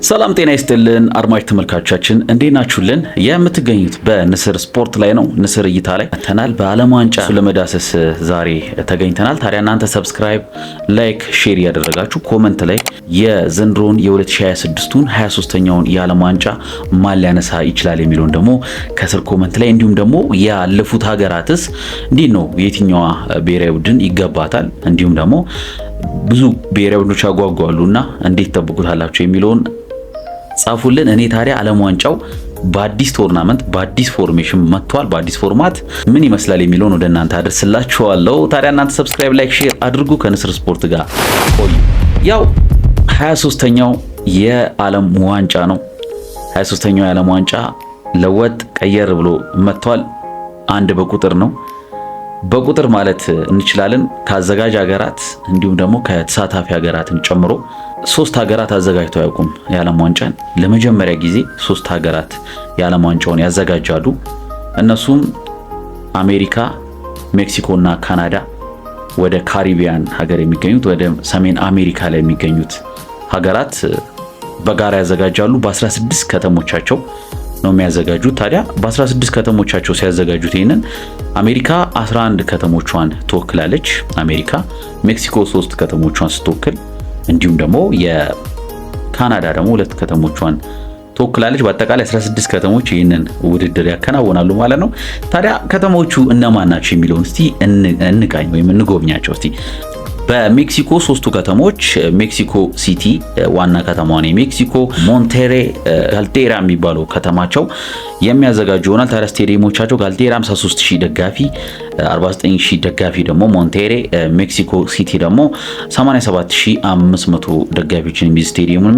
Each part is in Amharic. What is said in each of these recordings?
ሰላም ጤና ይስጥልን አድማጭ ተመልካቾቻችን እንዴት ናችሁልን? የምትገኙት በንስር ስፖርት ላይ ነው። ንስር እይታ ላይ ተናል በዓለም ዋንጫ ለመዳሰስ ዛሬ ተገኝተናል። ታዲያ እናንተ ሰብስክራይብ፣ ላይክ፣ ሼር ያደረጋችሁ ኮመንት ላይ የዘንድሮን የ2026ቱን 23ኛውን የዓለም ዋንጫ ማን ሊያነሳ ይችላል የሚለውን ደግሞ ከስር ኮመንት ላይ እንዲሁም ደግሞ ያለፉት ሀገራትስ እንዴት ነው የትኛዋ ብሔራዊ ቡድን ይገባታል እንዲሁም ደግሞ ብዙ ብሔራዊ ቡድኖች ያጓጓሉና እንዴት ተጠብቁታላችሁ የሚለውን ጻፉልን። እኔ ታዲያ ዓለም ዋንጫው በአዲስ ቶርናመንት በአዲስ ፎርሜሽን መጥቷል። በአዲስ ፎርማት ምን ይመስላል የሚለውን ወደ እናንተ አደርስላችኋለሁ። ታዲያ እናንተ ሰብስክራይብ፣ ላይክ፣ ሼር አድርጉ። ከንስር ስፖርት ጋር ቆዩ። ያው 23ኛው የዓለም ዋንጫ ነው። 23ኛው የዓለም ዋንጫ ለወጥ ቀየር ብሎ መጥቷል። አንድ በቁጥር ነው። በቁጥር ማለት እንችላለን ከአዘጋጅ ሀገራት እንዲሁም ደግሞ ከተሳታፊ ሀገራትን ጨምሮ 3 ሀገራት አዘጋጅተው አያውቁም የዓለም ዋንጫን። ለመጀመሪያ ጊዜ 3 ሀገራት የዓለም ዋንጫውን ያዘጋጃሉ። እነሱም አሜሪካ፣ ሜክሲኮ እና ካናዳ። ወደ ካሪቢያን ሀገር የሚገኙት ወደ ሰሜን አሜሪካ ላይ የሚገኙት ሀገራት በጋራ ያዘጋጃሉ። በ16 ከተሞቻቸው ነው የሚያዘጋጁት። ታዲያ በ16 ከተሞቻቸው ሲያዘጋጁት ይሄንን አሜሪካ 11 ከተሞቿን ትወክላለች። አሜሪካ ሜክሲኮ 3 ከተሞቿን ስትወክል እንዲሁም ደግሞ የካናዳ ደግሞ 2 ከተሞቿን ትወክላለች። በአጠቃላይ 16 ከተሞች ይህንን ውድድር ያከናውናሉ ማለት ነው። ታዲያ ከተሞቹ እነማን ናቸው የሚለውን እስቲ እንቃኝ ወይም እንጎብኛቸው እስቲ። በሜክሲኮ 3ቱ ከተሞች ሜክሲኮ ሲቲ ዋና ከተማዋ ነው ሜክሲኮ፣ ሞንቴሬ፣ ጋልቴራ የሚባለው ከተማቸው የሚያዘጋጁ ይሆናል። ታዲያ ስቴዲየሞቻቸው ጋልቴራ 53000 ደጋፊ፣ 49000 ደጋፊ ደግሞ ሞንቴሬ፣ ሜክሲኮ ሲቲ ደግሞ 87500 ደጋፊዎችን የሚይዝ ስቴዲየሙን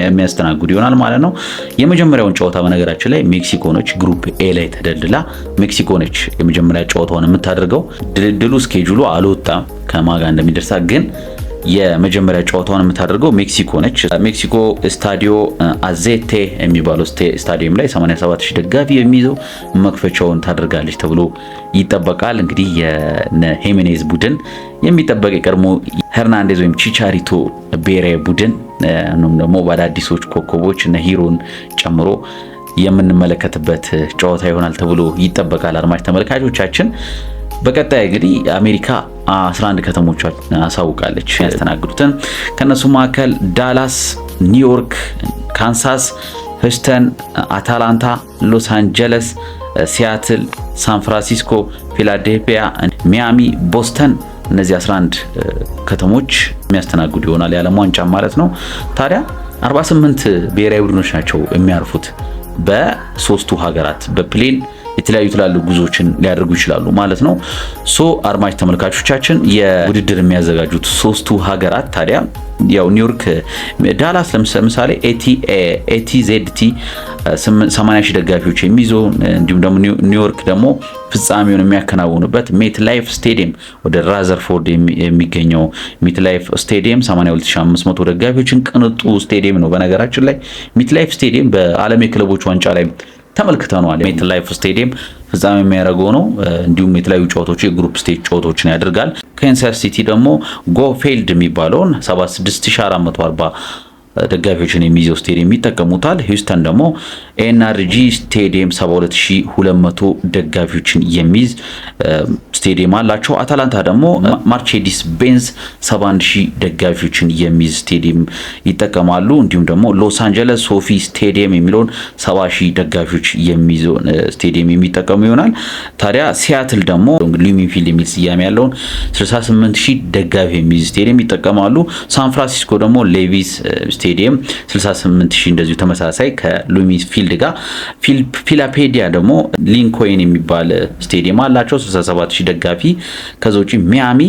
የሚያስተናግዱ ይሆናል ማለት ነው። የመጀመሪያውን ጨዋታ በነገራችን ላይ ሜክሲኮ ነች ግሩፕ ኤ ላይ ተደልድላ ሜክሲኮ ነች የመጀመሪያ ጨዋታውን የምታደርገው። ድልድሉ ስኬጁሉ አልወጣም ከማጋ እንደሚደርሳ ግን የመጀመሪያ ጨዋታውን የምታደርገው ሜክሲኮ ነች። ሜክሲኮ ስታዲዮ አዜቴ የሚባለው ስታዲየም ላይ 87000 ደጋፊ የሚይዘው መክፈቻውን ታደርጋለች ተብሎ ይጠበቃል። እንግዲህ የሄሜኔዝ ቡድን የሚጠበቅ የቀድሞ ሄርናንዴዝ ወይም ቺቻሪቶ ብሔራዊ ቡድን ነው ደግሞ በአዳዲሶች ኮከቦች እነ ሂሮን ጨምሮ የምንመለከትበት ጨዋታ ይሆናል ተብሎ ይጠበቃል። አድማጭ ተመልካቾቻችን በቀጣይ እንግዲህ አሜሪካ 11 ከተሞች አሳውቃለች ያስተናግዱትን። ከነሱ መካከል ዳላስ፣ ኒውዮርክ፣ ካንሳስ፣ ሂውስተን፣ አታላንታ፣ ሎስ አንጀለስ፣ ሲያትል፣ ሳን ፍራንሲስኮ፣ ፊላዴልፊያ፣ ሚያሚ፣ ቦስተን እነዚህ 11 ከተሞች የሚያስተናግዱ ይሆናል የዓለም ዋንጫ ማለት ነው። ታዲያ 48 ብሔራዊ ቡድኖች ናቸው የሚያርፉት በ3ቱ ሀገራት በፕሌን የተለያዩ ትላልቅ ጉዞዎችን ሊያደርጉ ይችላሉ ማለት ነው። አድማጭ ተመልካቾቻችን የውድድር የሚያዘጋጁት 3ቱ ሀገራት ታዲያ ያው ኒውዮርክ፣ ዳላስ ለምሳሌ ኤቲዜድቲ 80000 ደጋፊዎች የሚይዘው እንዲሁም ደግሞ ኒውዮርክ ደግሞ ፍጻሜውን የሚያከናውኑበት ሜት ላይፍ ስቴዲየም ወደ ራዘርፎርድ የሚገኘው ሜት ላይፍ ስቴዲየም 82500 ደጋፊዎችን ቅንጡ ስቴዲየም ነው። በነገራችን ላይ ሜት ላይፍ ስቴዲየም በዓለም የክለቦች ዋንጫ ላይ ተመልክተናል። ሜት ላይፍ ስቴዲየም ፍጻሜ የሚያደርገው ነው። እንዲሁም የተለያዩ ጨዋታዎች የግሩፕ ስቴጅ ጨዋታዎችን ያደርጋል። ካንሳስ ሲቲ ደግሞ ጎፌልድ የሚባለውን 76440 ደጋፊዎችን የሚይዘው ስቴዲየም ይጠቀሙታል። ሂውስተን ደግሞ ኤንአርጂ ስቴዲየም 72200 ደጋፊዎችን የሚይዝ ስቴዲየም አላቸው። አታላንታ ደግሞ ማርቼዲስ ቤንዝ 71000 ደጋፊዎችን የሚይዝ ስቴዲየም ይጠቀማሉ። እንዲሁም ደግሞ ሎስ አንጀለስ ሶፊ ስቴዲየም የሚለውን 70000 ደጋፊዎች የሚይዘው ስቴዲየም የሚጠቀሙ ይሆናል። ታዲያ ሲያትል ደግሞ ሉሚ ፊልድ የሚል ስያሜ ያለውን 68000 ደጋፊ የሚይዝ ስቴዲየም ይጠቀማሉ። ሳን ፍራንሲስኮ ደግሞ ሌቪስ ስቴዲየም 68000 እንደዚሁ ተመሳሳይ ከሉሚ ፊልድ ጋር። ፊላፔዲያ ደግሞ ሊንኮይን የሚባል ስቴዲየም አላቸው 67000 ደጋፊ። ከዛ ውጪ ሚያሚ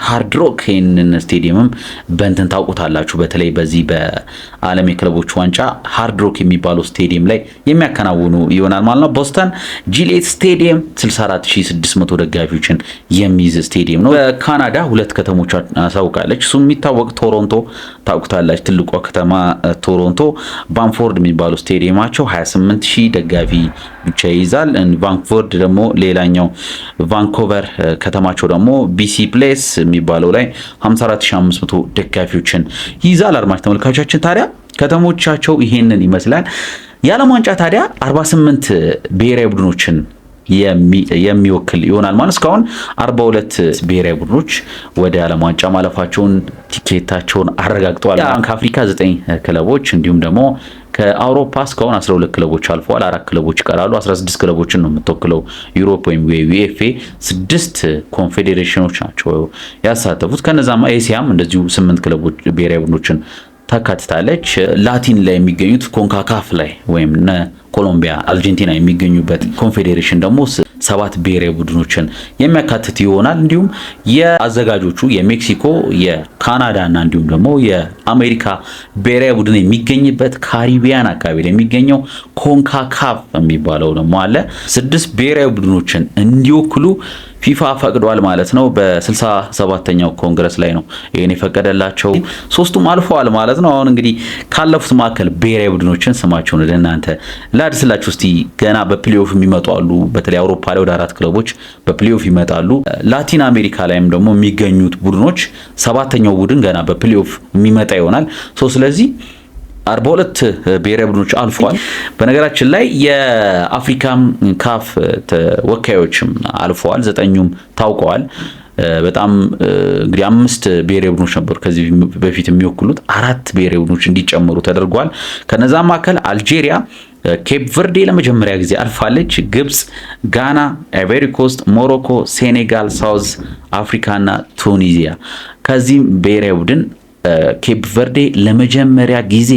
ሃርድ ሮክ ይሄንን ስቴዲየምም በእንትን ታውቁታላችሁ። በተለይ በዚህ በዓለም የክለቦች ዋንጫ ሃርድ ሮክ የሚባለው ስቴዲየም ላይ የሚያከናውኑ ይሆናል ማለት ነው። ቦስተን ጂሌት ስቴዲየም 64600 ደጋፊዎችን የሚይዝ ስቴዲየም ነው። በካናዳ 2 ከተሞች አሳውቃለች። እሱም የሚታወቅ ቶሮንቶ ታውቁታላችሁ። ትልቋ ከተማ ቶሮንቶ ባንፎርድ የሚባለው ስቴዲየማቸው 28000 ደጋፊ ብቻ ይይዛል። ቫንኮቨር ደግሞ ሌላኛው ቫንኮቨር ከተማቸው ደግሞ ቢሲ ፕሌስ የሚባለው ላይ 54500 ደጋፊዎችን ይይዛል። አድማጭ ተመልካቾቻችን ታዲያ ከተሞቻቸው ይሄንን ይመስላል። የዓለም ዋንጫ ታዲያ 48 ብሔራዊ ቡድኖችን የሚወክል ይሆናል ማለት እስካሁን 42 ብሔራዊ ቡድኖች ወደ ዓለም ዋንጫ ማለፋቸውን ቲኬታቸውን አረጋግጠዋል። ከአፍሪካ 9 ክለቦች እንዲሁም ደግሞ ከአውሮፓ እስካሁን 12 ክለቦች አልፈዋል። 4 ክለቦች ይቀራሉ። 16 ክለቦችን ነው የምትወክለው ዩሮፕ ወይም ዩኤፍኤ። 6 ኮንፌዴሬሽኖች ናቸው ያሳተፉት። ከነዛማ ኤሲያም እንደዚሁ 8 ክለቦች ብሔራዊ ቡድኖችን ታካትታለች። ላቲን ላይ የሚገኙት ኮንካካፍ ላይ ወይም ኮሎምቢያ፣ አርጀንቲና የሚገኙበት ኮንፌዴሬሽን ደግሞ 7 ብሔራዊ ቡድኖችን የሚያካትት ይሆናል። እንዲሁም የአዘጋጆቹ የሜክሲኮ፣ የካናዳ እና እንዲሁም ደግሞ የአሜሪካ ብሔራዊ ቡድን የሚገኝበት ካሪቢያን አካባቢ ላይ የሚገኘው ኮንካካፍ የሚባለው ደግሞ አለ። 6 ብሔራዊ ቡድኖችን እንዲወክሉ ፊፋ ፈቅዷል ማለት ነው። በ67ኛው ኮንግረስ ላይ ነው ይሄን የፈቀደላቸው። 3ቱም አልፈዋል ማለት ነው። አሁን እንግዲህ ካለፉት መካከል ብሔራዊ ቡድኖችን ስማቸውን ወደ እናንተ ላድስላችሁ እስቲ። ገና በፕሌኦፍ የሚመጡ አሉ። በተለይ አውሮፓ ላይ ወደ 4 ክለቦች በፕሌኦፍ ይመጣሉ። ላቲን አሜሪካ ላይም ደግሞ የሚገኙት ቡድኖች 7ኛው ቡድን ገና በፕሌኦፍ የሚመጣ ይሆናል። ስለዚህ 42 ብሔራዊ ቡድኖች አልፈዋል። በነገራችን ላይ የአፍሪካም ካፍ ተወካዮችም አልፈዋል። 9ኙም ታውቀዋል። በጣም እንግዲህ 5 ብሔራዊ ቡድኖች ነበሩ ከዚህ በፊት የሚወክሉት 4 ብሔራዊ ቡድኖች እንዲጨመሩ ተደርጓል። ከነዛ መካከል አልጄሪያ፣ ኬፕ ቨርዴ ለመጀመሪያ ጊዜ አልፋለች። ግብጽ፣ ጋና፣ አይቮሪ ኮስት፣ ሞሮኮ፣ ሴኔጋል፣ ሳውዝ አፍሪካ እና ቱኒዚያ። ከዚህም ብሔራዊ ቡድን ኬፕ ቨርዴ ለመጀመሪያ ጊዜ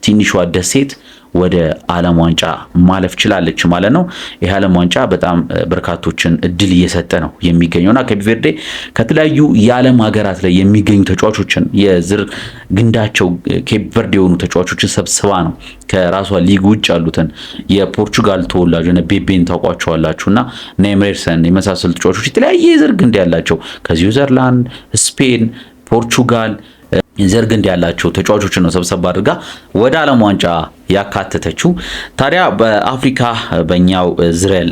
ትንሿ ደሴት ወደ ዓለም ዋንጫ ማለፍ ችላለች ማለት ነው። ይህ ዓለም ዋንጫ በጣም በርካቶችን እድል እየሰጠ ነው የሚገኘውና ኬፕ ቨርዴ ከተለያዩ የዓለም ሀገራት ላይ የሚገኙ ተጫዋቾችን የዝር ግንዳቸው ኬፕ ቨርዴ የሆኑ ተጫዋቾችን ሰብስባ ነው ከራሷ ሊግ ውጭ ያሉትን የፖርቹጋል ተወላጅ እና ቤቤን ታውቋቸዋላችሁና ኔይመርሰን የመሳሰሉ ተጫዋቾች የተለያየ የዘር ግንድ ያላቸው ከስዊዘርላንድ፣ ስፔን፣ ፖርቹጋል የዘር ግንድ ያላቸው ተጫዋቾችን ነው ሰብሰብ አድርጋ ወደ ዓለም ዋንጫ ያካተተችው። ታዲያ በአፍሪካ በእኛው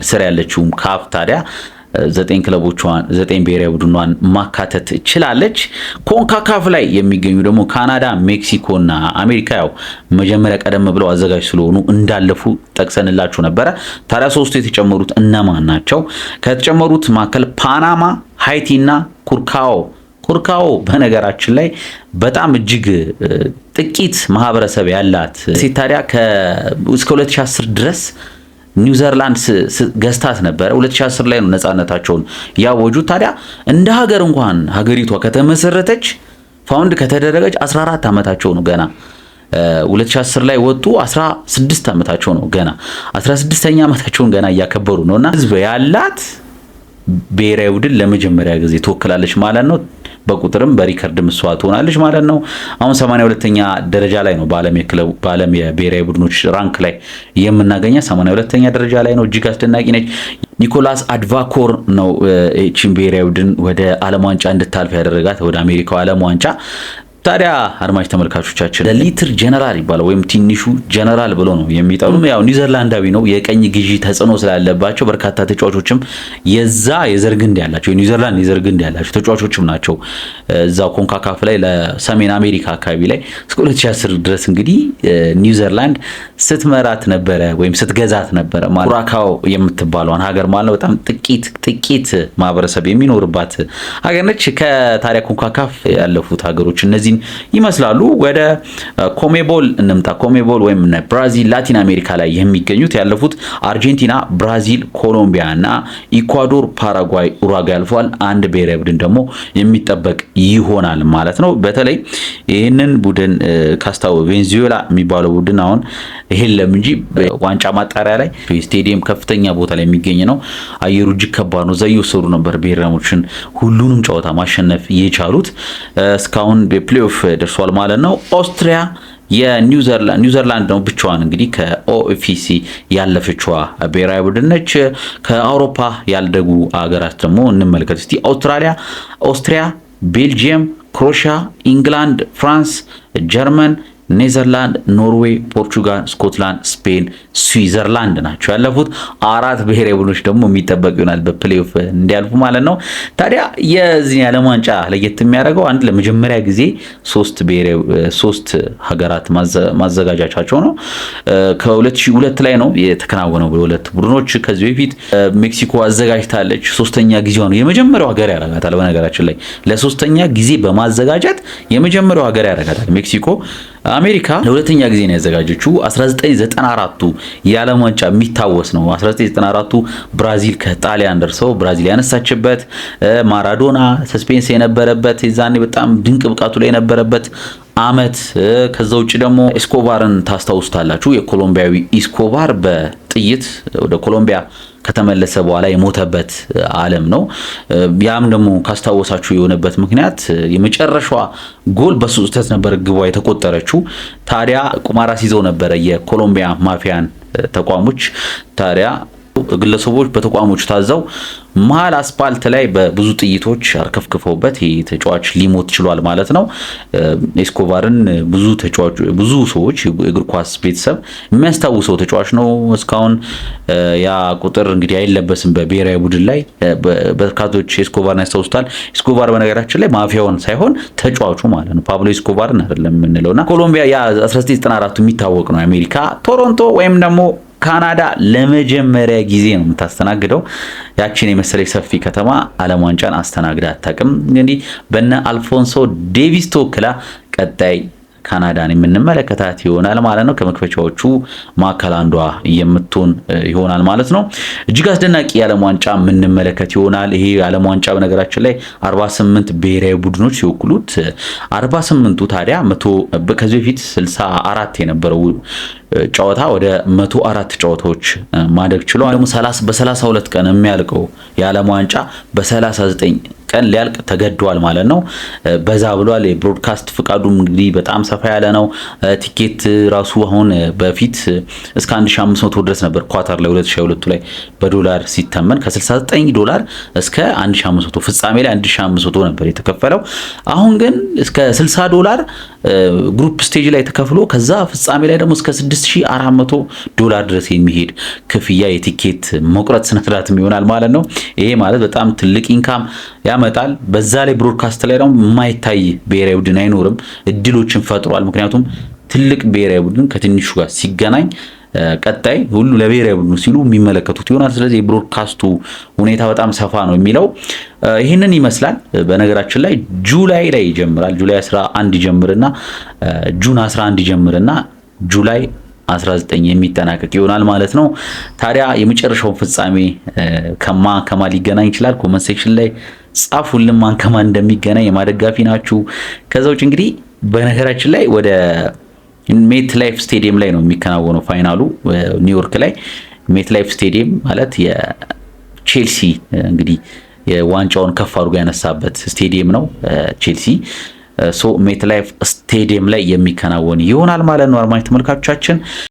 ስር ያለችው ካፍ ታዲያ 9 ክለቦቿን 9 ብሔራዊ ቡድኗን ማካተት ችላለች። ኮንካካፍ ላይ የሚገኙ ደግሞ ካናዳ፣ ሜክሲኮ እና አሜሪካ ያው መጀመሪያ ቀደም ብለው አዘጋጅ ስለሆኑ እንዳለፉ ጠቅሰንላችሁ ነበረ። ታዲያ 3ቱ የተጨመሩት እነማን ናቸው? ከተጨመሩት መካከል ፓናማ፣ ሃይቲ እና ኩርካኦ በነገራችን ላይ በጣም እጅግ ጥቂት ማህበረሰብ ያላት ሴት ታዲያ እስከ 2010 ድረስ ኒውዚላንድ ገዝታት ነበረ። 2010 ላይ ነው ነፃነታቸውን ያወጁት። ታዲያ እንደ ሀገር እንኳን ሀገሪቷ ከተመሰረተች ፋውንድ ከተደረገች 14 ዓመታቸው ነው ገና 2010 ላይ ወጡ። 16 ዓመታቸው ነው ገና 16ኛ ዓመታቸውን ገና እያከበሩ ነውና ህዝብ ያላት ብሔራዊ ቡድን ለመጀመሪያ ጊዜ ትወክላለች ማለት ነው። በቁጥርም በሪከርድም እሷ ትሆናለች ማለት ነው። አሁን 82ኛ ደረጃ ላይ ነው በዓለም የብሔራዊ ቡድኖች ራንክ ላይ የምናገኛ 82ኛ ደረጃ ላይ ነው። እጅግ አስደናቂ ነች። ኒኮላስ አድቫኮር ነው እቺን ብሔራዊ ቡድን ወደ ዓለም ዋንጫ እንድታልፍ ያደረጋት ወደ አሜሪካው ዓለም ዋንጫ። ታዲያ አድማጭ ተመልካቾቻችን ሊትር ጀነራል ይባላል ወይም ትንሹ ጀነራል ብሎ ነው የሚጠሩ። ያው ኒውዚላንዳዊ ነው። የቀኝ ግዢ ተጽዕኖ ስላለባቸው በርካታ ተጫዋቾችም የዛ የዘር ግንድ ያላቸው የኒውዚላንድ የዘር ግንድ ያላቸው ተጫዋቾችም ናቸው። እዛው ኮንካካፍ ላይ ለሰሜን አሜሪካ አካባቢ ላይ እስከ 2010 ድረስ እንግዲህ ኒውዚላንድ ስትመራት ነበረ ወይም ስትገዛት ነበረ። ኩራካኦ የምትባለውን ሀገር ማለት ነው። በጣም ጥቂት ማህበረሰብ የሚኖርባት ሀገር ነች። ከታዲያ ኮንካካፍ ያለፉት ሀገሮች እነዚህ ይመስላሉ። ወደ ኮሜቦል እንምጣ። ኮሜቦል ወይም ብራዚል ላቲን አሜሪካ ላይ የሚገኙት ያለፉት አርጀንቲና፣ ብራዚል፣ ኮሎምቢያ እና ኢኳዶር፣ ፓራጓይ፣ ኡሩጓይ አልፏል። አንድ ብሔራዊ ቡድን ደግሞ የሚጠበቅ ይሆናል ማለት ነው። በተለይ ይህንን ቡድን ካስታወ ቬንዙዌላ የሚባለው ቡድን አሁን የለም እንጂ ዋንጫ ማጣሪያ ላይ ስቴዲየም ከፍተኛ ቦታ ላይ የሚገኝ ነው። አየሩ እጅግ ከባድ ነው። እዛ እየወሰዱ ነበር ብሔራሞችን ሁሉንም ጨዋታ ማሸነፍ የቻሉት እስካሁን በፕሌኦፍ ደርሷል ማለት ነው። ኦስትሪያ የኒውዚላንድ ነው ብቻዋን እንግዲህ ከኦኤፍሲ ያለፈችዋ ብሔራዊ ቡድን ነች። ከአውሮፓ ያልደጉ ሀገራት ደግሞ እንመልከት እስቲ። ኦስትሪያ፣ ቤልጂየም፣ ክሮኤሺያ፣ ኢንግላንድ፣ ፍራንስ፣ ጀርመን፣ ኔዘርላንድ፣ ኖርዌይ፣ ፖርቹጋል፣ ስኮትላንድ፣ ስፔን፣ ስዊዘርላንድ ናቸው ያለፉት። 4 ብሔራዊ ቡድኖች ደግሞ የሚጠበቅ ይሆናል በፕሌይኦፍ እንዲያልፉ ማለት ነው። ታዲያ የዚህ የዓለም ዋንጫ ለየት የሚያደርገው አንድ ለመጀመሪያ ጊዜ 3 ሀገራት ማዘጋጃቻቸው ነው። ከ2002 ላይ ነው የተከናወነው በሁለት ቡድኖች። ከዚህ በፊት ሜክሲኮ አዘጋጅታለች። 3ኛ ጊዜዋ ነው። የመጀመሪያው ሀገር ያደርጋታል። በነገራችን ላይ ለ3ኛ ጊዜ በማዘጋጀት የመጀመሪያው ሀገር ያደርጋታል ሜክሲኮ። አሜሪካ ለሁለተኛ ጊዜ ነው ያዘጋጀችው። 1994ቱ የዓለም ዋንጫ የሚታወስ ነው። 1994ቱ ብራዚል ከጣሊያን ደርሰው ብራዚል ያነሳችበት፣ ማራዶና ሰስፔንስ የነበረበት የዛኔ በጣም ድንቅ ብቃቱ ላይ የነበረበት አመት። ከዛ ውጭ ደግሞ ኤስኮባርን ታስታውሱታላችሁ። የኮሎምቢያዊ ኢስኮባር በጥይት ወደ ኮሎምቢያ ከተመለሰ በኋላ የሞተበት ዓለም ነው። ያም ደግሞ ካስታወሳችሁ የሆነበት ምክንያት የመጨረሻዋ ጎል በሱ ስህተት ነበር ግቧ የተቆጠረችው። ታዲያ ቁማራ ሲይዘው ነበረ የኮሎምቢያ ማፊያን ተቋሞች። ታዲያ ግለሰቦች በተቋሞቹ ታዘው መሀል አስፓልት ላይ በብዙ ጥይቶች አርከፍክፈውበት ይህ ተጫዋች ሊሞት ችሏል ማለት ነው። ኤስኮባርን ብዙ ሰዎች የእግር ኳስ ቤተሰብ የሚያስታውሰው ተጫዋች ነው። እስካሁን ያ ቁጥር እንግዲህ አይለበስም በብሔራዊ ቡድን ላይ። በርካቶች ኤስኮባርን ያስታውሱታል። ኤስኮባር በነገራችን ላይ ማፊያውን ሳይሆን ተጫዋቹ ማለት ነው፣ ፓብሎ ኤስኮባርን አይደለም የምንለውና ኮሎምቢያ ያ 1994 የሚታወቅ ነው። አሜሪካ ቶሮንቶ ወይም ደግሞ ካናዳ ለመጀመሪያ ጊዜ ነው የምታስተናግደው። ያቺን የመሰለች ሰፊ ከተማ ዓለም ዋንጫን አስተናግዳ አታውቅም። እንግዲህ በነ አልፎንሶ ዴቪስ ተወክላ ቀጣይ ካናዳን የምንመለከታት ይሆናል ማለት ነው። ከመክፈቻዎቹ ማዕከል አንዷ የምትሆን ይሆናል ማለት ነው። እጅግ አስደናቂ የዓለም ዋንጫ የምንመለከት ይሆናል። ይሄ የዓለም ዋንጫ በነገራችን ላይ 48 ብሔራዊ ቡድኖች ሲወክሉት 48ቱ ታዲያ ከዚህ በፊት 64 የነበረው ጨዋታ ወደ 104 ጨዋታዎች ማደግ ችሏል። ደግሞ በ32 ቀን የሚያልቀው የዓለም ዋንጫ በ39 ቀን ሊያልቅ ተገዷል ማለት ነው። በዛ ብሏል። የብሮድካስት ፍቃዱም እንግዲህ በጣም ሰፋ ያለ ነው። ቲኬት ራሱ አሁን በፊት እስከ 1500 ድረስ ነበር ኳታር ላይ 2022 ላይ በዶላር ሲተመን ከ69 እስከ 1500 ፍጻሜ ላይ 1500 ነበር የተከፈለው። አሁን ግን እስከ $60 ግሩፕ ስቴጅ ላይ ተከፍሎ ከዛ ፍጻሜ ላይ ደግሞ እስከ $6400 ድረስ የሚሄድ ክፍያ የቲኬት መቁረጥ ስነስርዓት ይሆናል ማለት ነው። ይሄ ማለት በጣም ትልቅ ኢንካም ያመጣል። በዛ ላይ ብሮድካስት ላይ ደግሞ የማይታይ ብሔራዊ ቡድን አይኖርም። እድሎችን ፈጥሯል። ምክንያቱም ትልቅ ብሔራዊ ቡድን ከትንሹ ጋር ሲገናኝ ቀጣይ ሁሉ ለብሔራዊ ቡድኑ ሲሉ የሚመለከቱት ይሆናል። ስለዚህ የብሮድካስቱ ሁኔታ በጣም ሰፋ ነው የሚለው ይህንን ይመስላል። በነገራችን ላይ ጁላይ ላይ ይጀምራል። ጁላይ 11 ይጀምርና ጁን 11 ይጀምርና ጁላይ 19 የሚጠናቀቅ ይሆናል ማለት ነው። ታዲያ የመጨረሻውን ፍጻሜ ከማ ሊገናኝ ይችላል? ኮመንት ሴክሽን ላይ ጻፉልን ማን ከማን እንደሚገናኝ። የማደጋፊ ናችሁ? ከዛ ውጭ እንግዲህ በነገራችን ላይ ወደ ሜት ላይፍ ስቴዲየም ላይ ነው የሚከናወነው ፋይናሉ ኒውዮርክ ላይ። ሜት ላይፍ ስቴዲየም ማለት የቼልሲ እንግዲህ የዋንጫውን ከፍ አድርጎ ያነሳበት ስቴዲየም ነው ቼልሲ። ሜት ላይፍ ስቴዲየም ላይ የሚከናወን ይሆናል ማለት ነው። አድማጭ ተመልካቾቻችን